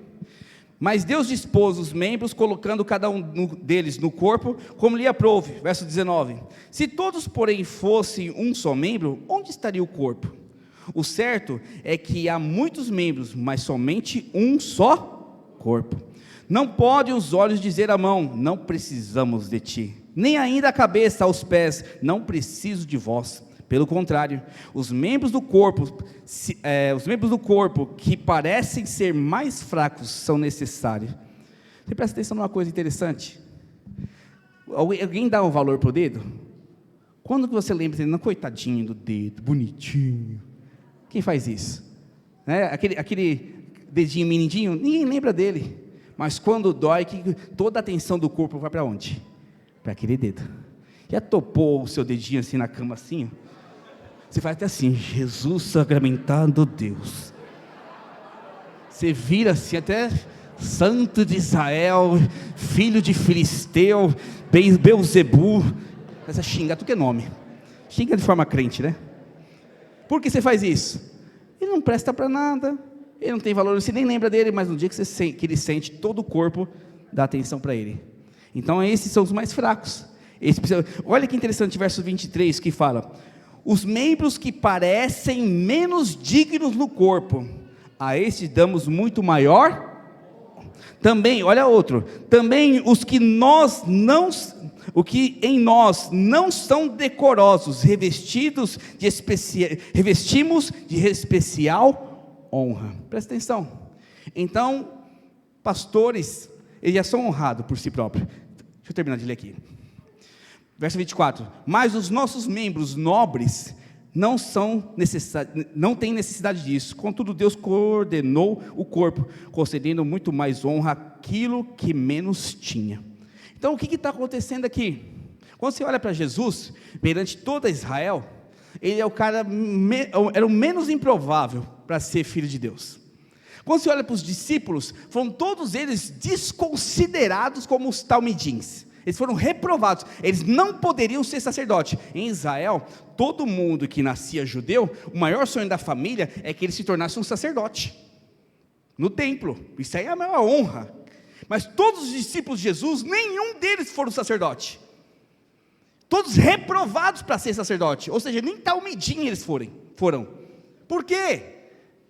Mas Deus dispôs os membros, colocando cada um deles no corpo, como lhe aprouve. Verso 19. Se todos, porém, fossem um só membro, onde estaria o corpo? O certo é que há muitos membros, mas somente um só corpo. Não podem os olhos dizer à mão, não precisamos de ti, nem ainda a cabeça aos pés, não preciso de vós. Pelo contrário, os membros do corpo que parecem ser mais fracos são necessários. Você presta atenção numa coisa interessante? Alguém dá um valor para o dedo? Quando que você lembra, não, coitadinho do dedo, bonitinho. Quem faz isso? Aquele dedinho menindinho, ninguém lembra dele. Mas quando dói, toda a atenção do corpo vai para onde? Para aquele dedo. Já topou o seu dedinho assim na cama assim? Você faz até assim, Jesus sacramentado Deus. Você vira assim, até santo de Israel, filho de Filisteu, Beuzebu. Essa xinga, tu que é nome. Xinga de forma crente, né? Por que você faz isso? Ele não presta para nada, ele não tem valor, você nem lembra dele, mas no dia que ele sente, todo o corpo dá atenção para ele. Então esses são os mais fracos. Olha que interessante, verso 23 que fala: os membros que parecem menos dignos no corpo, a estes damos muito maior. Também, olha outro, também os que em nós não são decorosos, revestimos de especial honra. Presta atenção. Então, pastores, eles já são honrados por si próprios. Deixa eu terminar de ler aqui. Verso 24, mas os nossos membros nobres não têm necessidade disso, contudo Deus coordenou o corpo, concedendo muito mais honra àquilo que menos tinha. Então o que está acontecendo aqui? Quando você olha para Jesus, perante toda Israel, ele é o cara, era o menos improvável para ser filho de Deus. Quando você olha para os discípulos, foram todos eles desconsiderados como os talmidins. Eles foram reprovados, eles não poderiam ser sacerdote. Em Israel, todo mundo que nascia judeu, o maior sonho da família é que ele se tornasse um sacerdote, no templo, isso aí é a maior honra. Mas todos os discípulos de Jesus, nenhum deles foram sacerdote, todos reprovados para ser sacerdote, ou seja, nem talmidim eles foram. Por quê?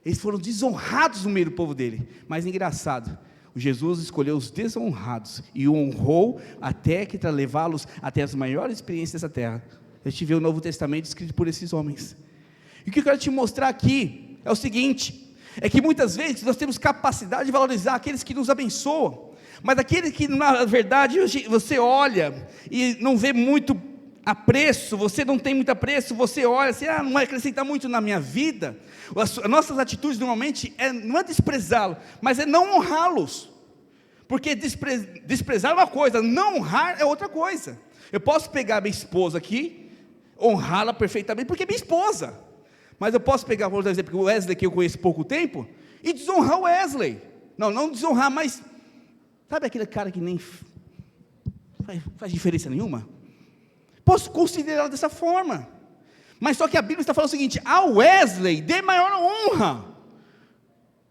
Eles foram desonrados no meio do povo dele. Mas engraçado, Jesus escolheu os desonrados e o honrou até que para levá-los até as maiores experiências dessa terra. A gente vê o Novo Testamento escrito por esses homens. E o que eu quero te mostrar aqui é o seguinte: é que muitas vezes nós temos capacidade de valorizar aqueles que nos abençoam, mas aqueles que na verdade você olha e não vê muito apreço, você não tem muito apreço, você olha assim, não vai acrescentar muito na minha vida. As nossas atitudes normalmente não é desprezá-lo, mas é não honrá-los, porque desprezar é uma coisa, não honrar é outra coisa. Eu posso pegar minha esposa aqui, honrá-la perfeitamente, porque é minha esposa, mas eu posso pegar, por exemplo, o Wesley, que eu conheço pouco tempo, e desonrar o Wesley. Não desonrar, mas sabe aquele cara que nem faz diferença nenhuma? Posso considerá-lo dessa forma, Mas só que a Bíblia está falando o seguinte: a Wesley dê maior honra.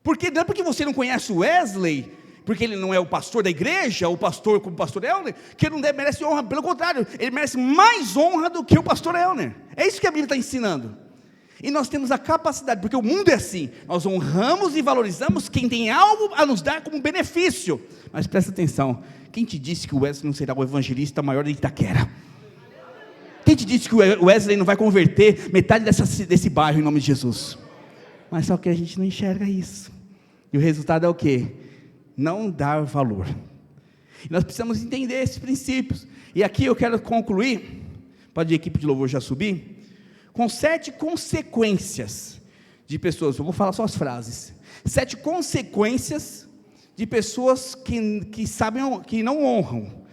Porque não é porque você não conhece o Wesley, porque ele não é o pastor da igreja, o pastor como o pastor Elner, que ele não merece honra. Pelo contrário, ele merece mais honra do que o pastor Elner. É isso que a Bíblia está ensinando. E nós temos a capacidade, porque o mundo é assim, nós honramos e valorizamos quem tem algo a nos dar como benefício. Mas presta atenção, quem te disse que o Wesley não será o evangelista maior de Itaquera? Quem te disse que o Wesley não vai converter metade desse bairro em nome de Jesus? Mas só que a gente não enxerga isso. E o resultado é o quê? Não dar valor. E nós precisamos entender esses princípios. E aqui eu quero concluir, pode a equipe de louvor já subir, com 7 consequências de pessoas. Eu vou falar só as frases. 7 consequências de pessoas que sabem, que não honram.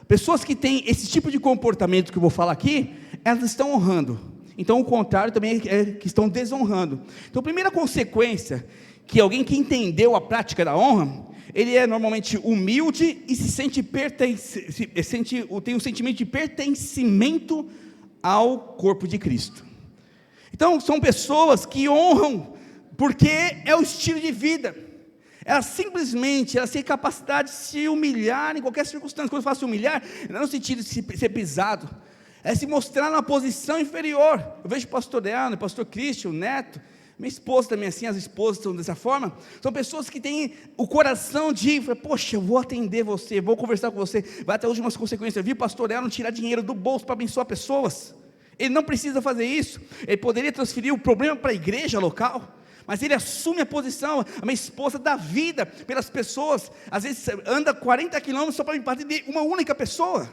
Pessoas que têm esse tipo de comportamento que eu vou falar aqui, elas estão honrando. Então o contrário também é que estão desonrando. Então a primeira consequência, que alguém que entendeu a prática da honra, ele é normalmente humilde e tem um sentimento de pertencimento ao corpo de Cristo. Então são pessoas que honram, porque é o estilo de vida. Elas têm capacidade de se humilhar em qualquer circunstância. Quando eu falo se humilhar, não é no sentido de ser pisado, é se mostrar numa posição inferior. Eu vejo o pastor Deano, o pastor Christian, o Neto, minha esposa também assim, as esposas estão dessa forma. São pessoas que têm o coração de, poxa, eu vou atender você, vou conversar com você, vai até as últimas consequências. Eu vi o pastor Deano tirar dinheiro do bolso para abençoar pessoas. Ele não precisa fazer isso. Ele poderia transferir o problema para a igreja local, mas ele assume a posição. A minha esposa dá vida pelas pessoas, às vezes anda 40 quilômetros só para me atender uma única pessoa.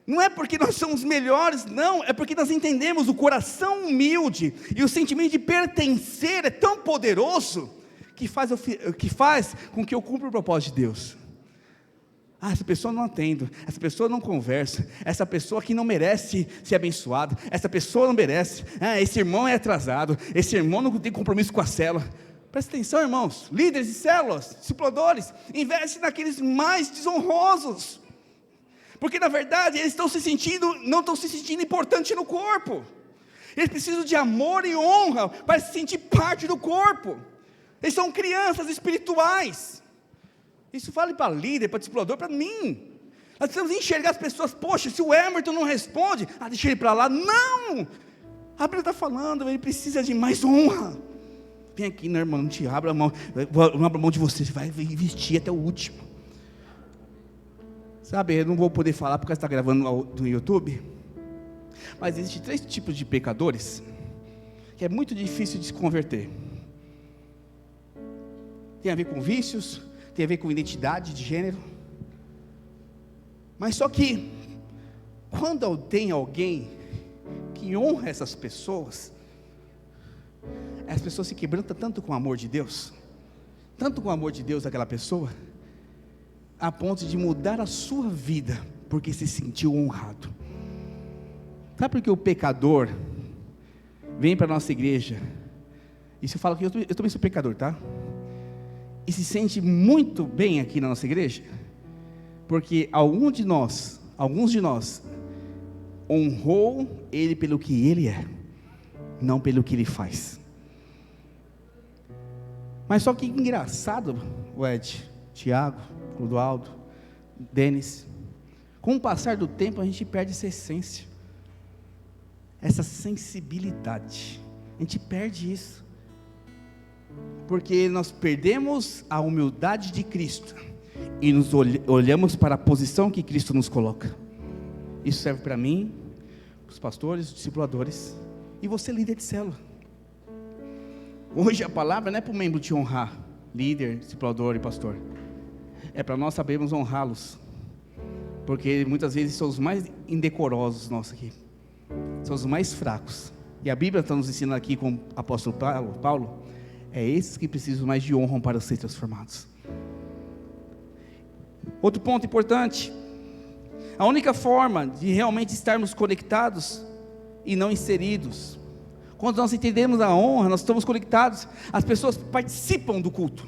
Não é porque nós somos melhores, não, é porque nós entendemos o coração humilde, e o sentimento de pertencer é tão poderoso, que faz com que eu cumpra o propósito de Deus. Essa pessoa não atendo, essa pessoa não conversa, essa pessoa aqui não merece ser abençoada, essa pessoa não merece, esse irmão é atrasado, esse irmão não tem compromisso com a célula. Presta atenção, irmãos, líderes de células, discipuladores, investe naqueles mais desonrosos, porque na verdade eles não estão se sentindo importante no corpo. Eles precisam de amor e honra para se sentir parte do corpo. Eles são crianças espirituais. Isso vale para líder, para discipulador, para mim. Nós precisamos enxergar as pessoas. Poxa, se o Emerton não responde, deixa ele para lá. Não, a Bíblia está falando, ele precisa de mais honra. Vem aqui, né, irmão, não te abra a mão, não abra a mão de você, você vai investir até o último. Sabe, eu não vou poder falar porque você está gravando no YouTube, mas existem 3 tipos de pecadores que é muito difícil de se converter. Tem a ver com vícios, tem a ver com identidade de gênero, mas só que quando tem alguém que honra essas pessoas, as pessoas se quebrantam tanto com o amor de Deus, tanto com o amor de Deus daquela pessoa, a ponto de mudar a sua vida, porque se sentiu honrado. Sabe por que o pecador vem para a nossa igreja, e se fala que eu também sou pecador, tá? E se sente muito bem aqui na nossa igreja? Porque alguns de nós honrou ele pelo que ele é, não pelo que ele faz. Mas só que engraçado, o Ed, Tiago, Clodoaldo, Denis, com o passar do tempo a gente perde essa essência, essa sensibilidade, a gente perde isso, porque nós perdemos a humildade de Cristo, e nos olhamos para a posição que Cristo nos coloca. Isso serve para mim, para os pastores, os discipuladores, e você líder de célula. Hoje a palavra não é para o membro te honrar, líder, discipulador e pastor, é para nós sabermos honrá-los, porque muitas vezes são os mais indecorosos nossos aqui, são os mais fracos, e a Bíblia está nos ensinando aqui com o apóstolo Paulo, é esses que precisam mais de honra para ser transformados. Outro ponto importante, a única forma de realmente estarmos conectados e não inseridos, quando nós entendemos a honra, nós estamos conectados, as pessoas participam do culto,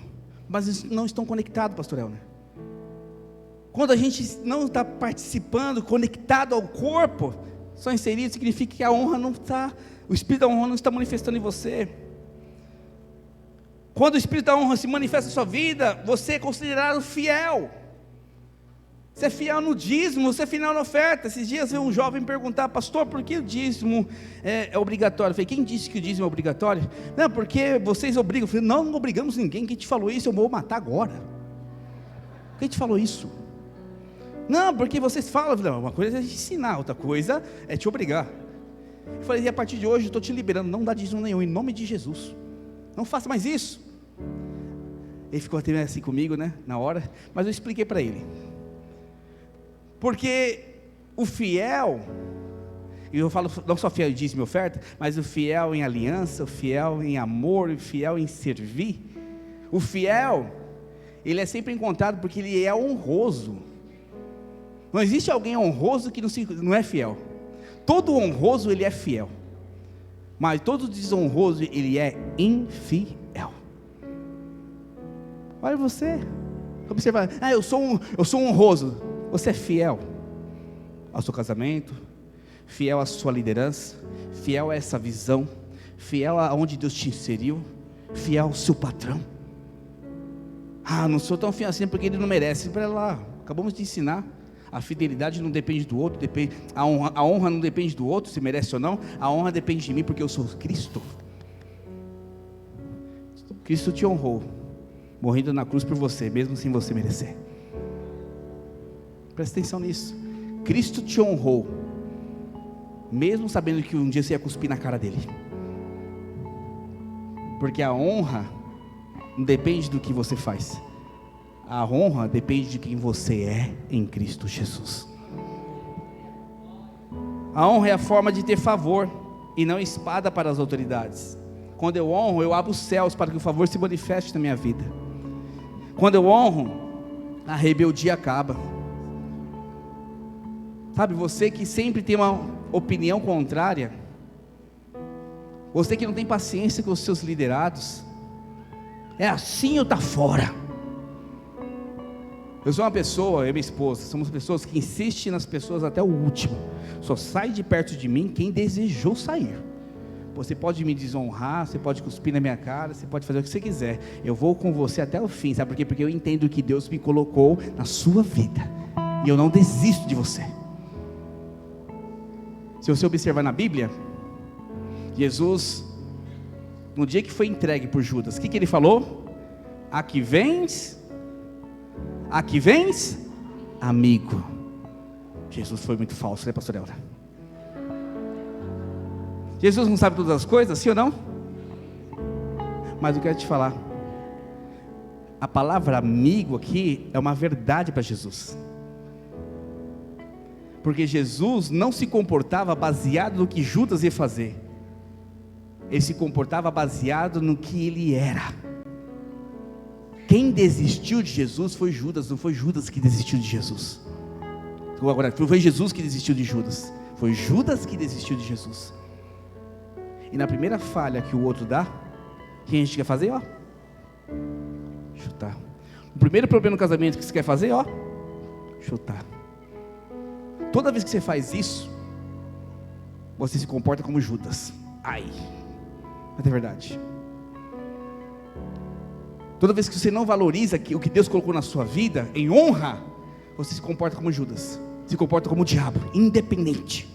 mas não estão conectados, pastor Elner. Quando a gente não está participando, conectado ao corpo, são inseridos, significa que a honra não está, o espírito da honra não está manifestando em você. Quando o espírito da honra se manifesta na sua vida, você é considerado fiel. Você é fiel no dízimo, você é fiel na oferta. Esses dias veio um jovem perguntar: pastor, por que o dízimo é obrigatório? Eu falei: quem disse que o dízimo é obrigatório? Não, porque vocês obrigam. Eu falei: não obrigamos ninguém. Quem te falou isso? Eu vou matar agora. Quem te falou isso? Não, porque vocês falam. Não, uma coisa é te ensinar, outra coisa é te obrigar. Eu falei: e a partir de hoje eu estou te liberando, não dá dízimo nenhum, em nome de Jesus. Não faça mais isso. Ele ficou até assim comigo, né, na hora, mas eu expliquei para ele. Porque o fiel, e eu falo não só fiel em dízimo e oferta, mas o fiel em aliança, o fiel em amor, o fiel em servir. O fiel, ele é sempre encontrado porque ele é honroso. Não existe alguém honroso que não é fiel. Todo honroso ele é fiel, mas todo desonroso ele é infiel. Olha você, observa, eu sou honroso. Você é fiel ao seu casamento, fiel à sua liderança, fiel a essa visão, fiel aonde Deus te inseriu, fiel ao seu patrão. Não sou tão fiel assim porque ele não merece. Para lá, acabamos de ensinar. A fidelidade não depende do outro, a honra não depende do outro, se merece ou não. A honra depende de mim porque eu sou Cristo. Cristo te honrou, morrendo na cruz por você, mesmo sem você merecer. Presta atenção nisso. Cristo te honrou, mesmo sabendo que um dia você ia cuspir na cara dele. Porque a honra não depende do que você faz. A honra depende de quem você é em Cristo Jesus. A honra é a forma de ter favor e não espada para as autoridades. Quando eu honro, eu abro os céus para que o favor se manifeste na minha vida. Quando eu honro, a rebeldia acaba. Sabe, você que sempre tem uma opinião contrária, você que não tem paciência com os seus liderados, é assim ou está fora? Eu sou uma pessoa, eu e minha esposa, somos pessoas que insistem nas pessoas até o último. Só sai de perto de mim quem desejou sair. Você pode me desonrar, você pode cuspir na minha cara, você pode fazer o que você quiser. Eu vou com você até o fim, sabe por quê? Porque eu entendo que Deus me colocou na sua vida, e eu não desisto de você. Se você observar na Bíblia, Jesus, no dia que foi entregue por Judas, o que ele falou? Aqui vens, amigo. Jesus foi muito falso, né, pastor Elra? Jesus não sabe todas as coisas, sim ou não? Mas eu quero te falar, a palavra amigo aqui é uma verdade para Jesus. Porque Jesus não se comportava baseado no que Judas ia fazer. Ele se comportava baseado no que ele era. Quem desistiu de Jesus foi Judas, não foi Judas que desistiu de Jesus. Agora, foi Jesus que desistiu de Judas. Foi Judas que desistiu de Jesus. E na primeira falha que o outro dá, o que a gente quer fazer? Chutar. O primeiro problema no casamento que você quer fazer? Chutar. Toda vez que você faz isso, você se comporta como Judas. Mas é verdade. Toda vez que você não valoriza o que Deus colocou na sua vida, em honra, você se comporta como Judas, se comporta como o diabo, independente.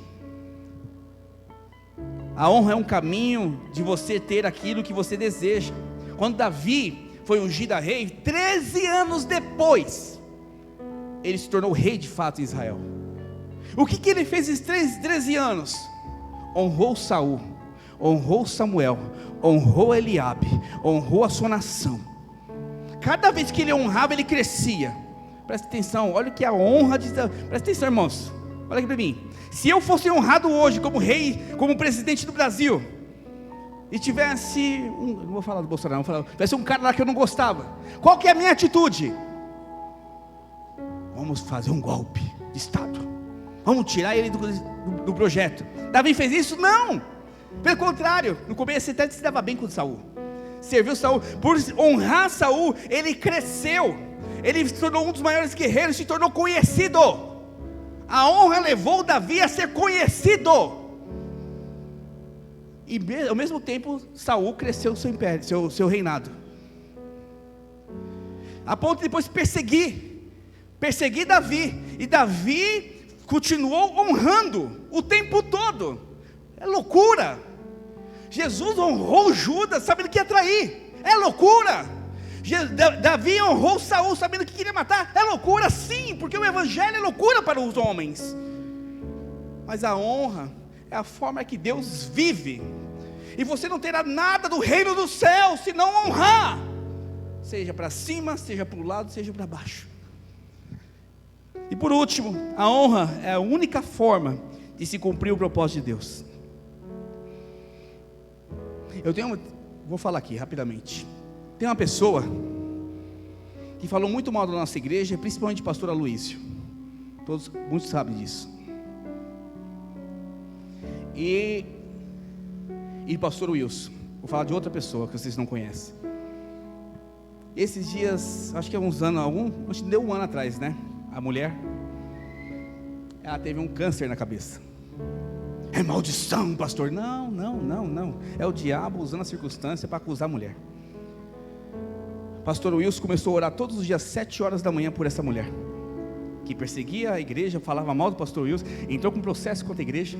A honra é um caminho de você ter aquilo que você deseja. Quando Davi foi ungido a rei, 13 anos depois, ele se tornou rei de fato em Israel. O que ele fez esses 13 anos? Honrou Saul, honrou Samuel, honrou Eliabe, honrou a sua nação. Cada vez que ele honrava, ele crescia. Presta atenção, olha o que a honra diz. Presta atenção, irmãos, olha aqui para mim. Se eu fosse honrado hoje como rei, como presidente do Brasil, e tivesse não vou falar do Bolsonaro, tivesse um cara lá que eu não gostava, qual que é a minha atitude? Vamos fazer um golpe de Estado, vamos tirar ele do projeto. Davi fez isso? Não, pelo contrário, no começo ele até se dava bem com Saul, serviu Saul, por honrar Saul, ele cresceu, ele se tornou um dos maiores guerreiros, se tornou conhecido. A honra levou Davi a ser conhecido. E ao mesmo tempo, Saul cresceu o seu império, seu reinado. A ponto de depois perseguir Davi. E Davi continuou honrando o tempo todo. É loucura. Jesus honrou Judas, sabendo que ia trair. É loucura. Davi honrou Saul, sabendo que queria matar. É loucura, sim, porque o evangelho é loucura para os homens. Mas a honra é a forma que Deus vive. E você não terá nada do reino do céu se não honrar, seja para cima, seja para o lado, seja para baixo. E por último, a honra é a única forma de se cumprir o propósito de Deus. Vou falar aqui rapidamente. Tem uma pessoa que falou muito mal da nossa igreja, principalmente o pastor Aloísio. Muitos sabem disso. E pastor Wilson. Vou falar de outra pessoa que vocês não conhecem. Esses dias, acho que há uns anos, acho que deu um ano atrás, né? A mulher, ela teve um câncer na cabeça. É maldição, pastor. Não. É o diabo usando a circunstância para acusar a mulher. Pastor Wilson começou a orar todos os dias, 7 horas da manhã, por essa mulher, que perseguia a igreja, falava mal do pastor Wilson, entrou com processo contra a igreja.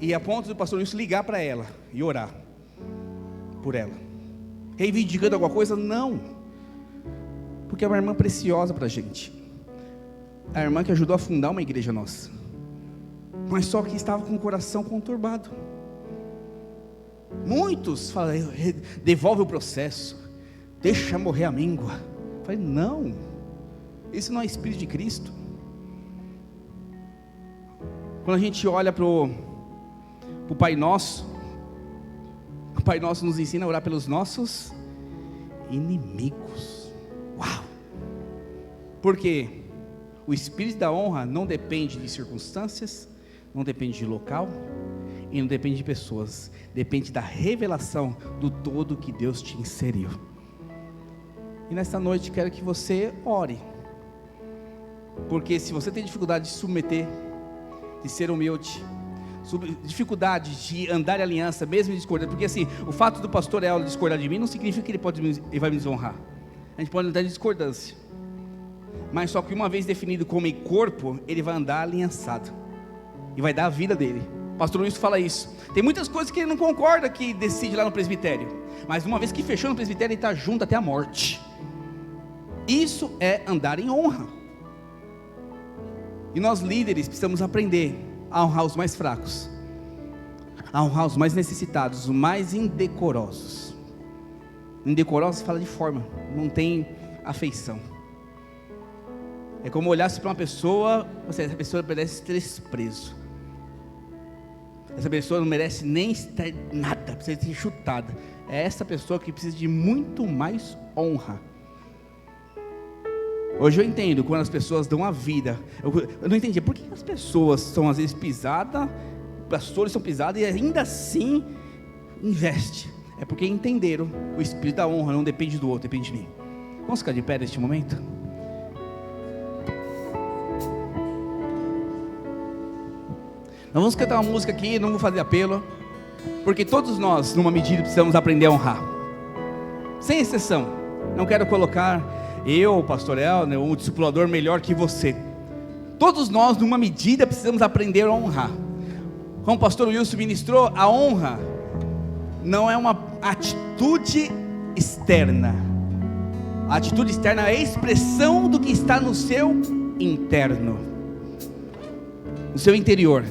E a ponto do pastor Wilson ligar para ela e orar por ela. Reivindicando alguma coisa? Não. Porque é uma irmã preciosa para a gente. A irmã que ajudou a fundar uma igreja nossa. Mas só que estava com o coração conturbado. Muitos falam, devolve o processo, deixa morrer a míngua. Eu falei, não, esse não é Espírito de Cristo. Quando a gente olha para o Pai Nosso, o Pai Nosso nos ensina a orar pelos nossos inimigos. Uau! Porque o Espírito da honra não depende de circunstâncias, não depende de local, e não depende de pessoas, depende da revelação do todo que Deus te inseriu. E nesta noite quero que você ore, porque se você tem dificuldade de submeter, de ser humilde, dificuldade de andar em aliança, mesmo discordando, porque assim, o fato do pastor Hélio discordar de mim não significa que ele vai me desonrar. A gente pode andar em discordância, mas só que uma vez definido como corpo, ele vai andar aliançado e vai dar a vida dele. O pastor Luiz fala isso. Tem muitas coisas que ele não concorda, que decide lá no presbitério, mas uma vez que fechou no presbitério, ele está junto até a morte. Isso é andar em honra. E nós líderes precisamos aprender a honrar os mais fracos, a honrar os mais necessitados, os mais indecorosos. Indecorosos fala de forma, não tem afeição. É como olhasse para uma pessoa, essa pessoa merece ser desprezo. Essa pessoa não merece nem estar nada, precisa ser chutada. É essa pessoa que precisa de muito mais honra. Hoje eu entendo quando as pessoas dão a vida. Eu não entendi por que as pessoas são às vezes pisadas, pastores são pisados e ainda assim investe. É porque entenderam o espírito da honra não depende do outro, depende de mim. Vamos ficar de pé neste momento? Nós vamos cantar uma música aqui, não vou fazer apelo, porque todos nós, numa medida, precisamos aprender a honrar, sem exceção. Não quero colocar eu, o pastor El, um discipulador melhor que você. Todos nós, numa medida, precisamos aprender a honrar. Como o pastor Wilson ministrou, a honra não é uma atitude externa. A atitude externa é a expressão do que está no seu interno, no seu interior.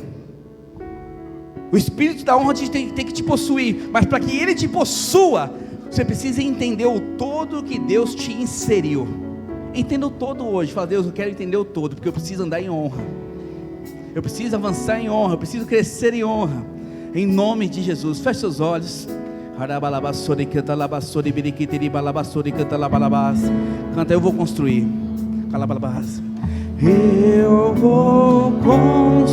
O espírito da honra tem que te possuir, mas para que ele te possua, você precisa entender o todo que Deus te inseriu. Entenda o todo hoje. Fala, Deus, eu quero entender o todo, porque eu preciso andar em honra, eu preciso avançar em honra, eu preciso crescer em honra, em nome de Jesus. Feche seus olhos. Canta, eu vou construir. Eu vou construir.